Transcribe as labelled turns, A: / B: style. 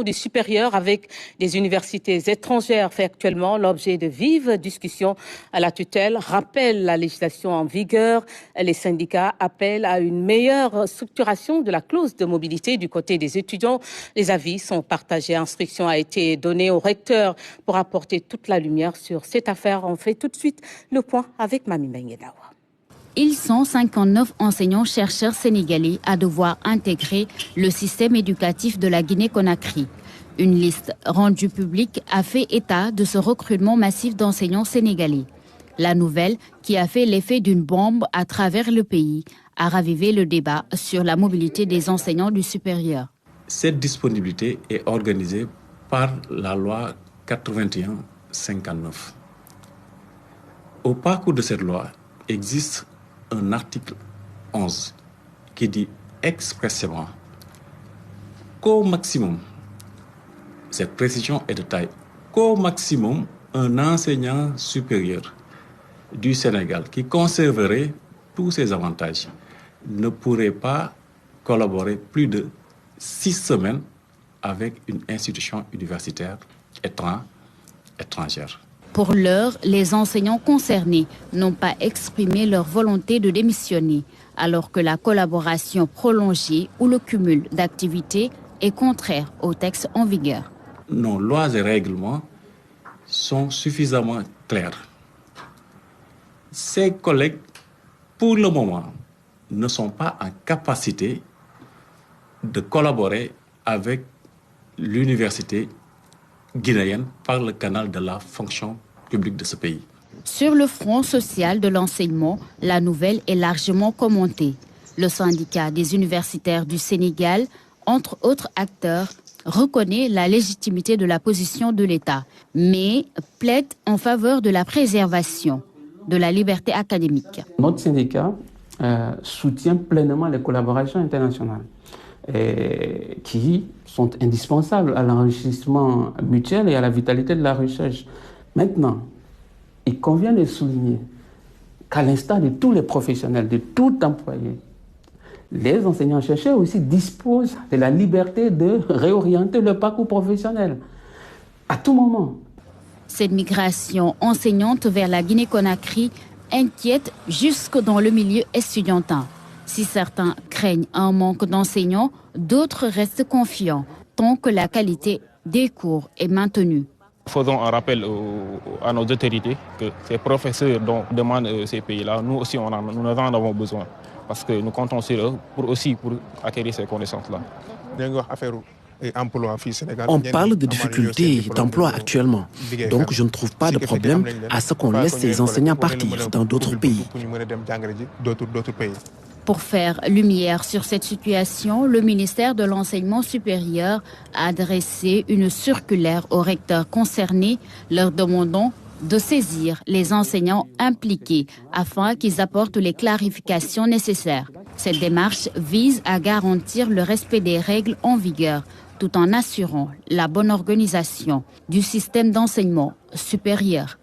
A: du supérieur avec des universités étrangères fait actuellement l'objet de vives discussions à la tutelle. Rappelle la législation en vigueur. Les syndicats appellent à une meilleure structuration de la clause de mobilité du côté des étudiants. Les avis sont partagés. Instruction a été donnée au recteur pour apporter toute la lumière sur cette affaire. On fait tout de suite le point avec Mami Benguedawa.
B: Ils sont 59 enseignants-chercheurs sénégalais à devoir intégrer le système éducatif de la Guinée-Conakry. Une liste rendue publique a fait état de ce recrutement massif d'enseignants sénégalais. La nouvelle, qui a fait l'effet d'une bombe à travers le pays, a ravivé le débat sur la mobilité des enseignants du supérieur.
C: Cette disponibilité est organisée par la loi 81-59. Au parcours de cette loi existe un article 11 qui dit expressément qu'au maximum, cette précision est de taille, qu'au maximum, un enseignant supérieur du Sénégal qui conserverait tous ses avantages ne pourrait pas collaborer plus de 6 semaines avec une institution universitaire étrangère.
B: Pour l'heure, les enseignants concernés n'ont pas exprimé leur volonté de démissionner, alors que la collaboration prolongée ou le cumul d'activités est contraire au texte en vigueur.
C: Nos lois et règlements sont suffisamment clairs. Ces collègues, pour le moment, ne sont pas en capacité de collaborer avec l'université guinéenne par le canal de la fonction publique de ce pays.
B: Sur le front social de l'enseignement, la nouvelle est largement commentée. Le syndicat des universitaires du Sénégal, entre autres acteurs, reconnaît la légitimité de la position de l'État, mais plaide en faveur de la préservation de la liberté académique.
D: Notre syndicat soutient pleinement les collaborations internationales qui sont indispensables à l'enrichissement mutuel et à la vitalité de la recherche. Maintenant, il convient de souligner qu'à l'instar de tous les professionnels, de tout employé, les enseignants-chercheurs aussi disposent de la liberté de réorienter leur parcours professionnel à tout moment.
B: Cette migration enseignante vers la Guinée-Conakry inquiète jusque dans le milieu estudiantin. Si certains craignent un manque d'enseignants, d'autres restent confiants tant que la qualité des cours est maintenue.
E: Faisons un rappel à nos autorités que ces professeurs dont demandent ces pays-là, nous aussi nous en avons besoin parce que nous comptons sur eux pour acquérir ces connaissances-là.
F: On parle de difficultés d'emploi actuellement, donc je ne trouve pas de problème à ce qu'on laisse ces enseignants partir dans d'autres pays.
B: Pour faire lumière sur cette situation, le ministère de l'Enseignement supérieur a adressé une circulaire aux recteurs concernés, leur demandant de saisir les enseignants impliqués afin qu'ils apportent les clarifications nécessaires. Cette démarche vise à garantir le respect des règles en vigueur, tout en assurant la bonne organisation du système d'enseignement supérieur.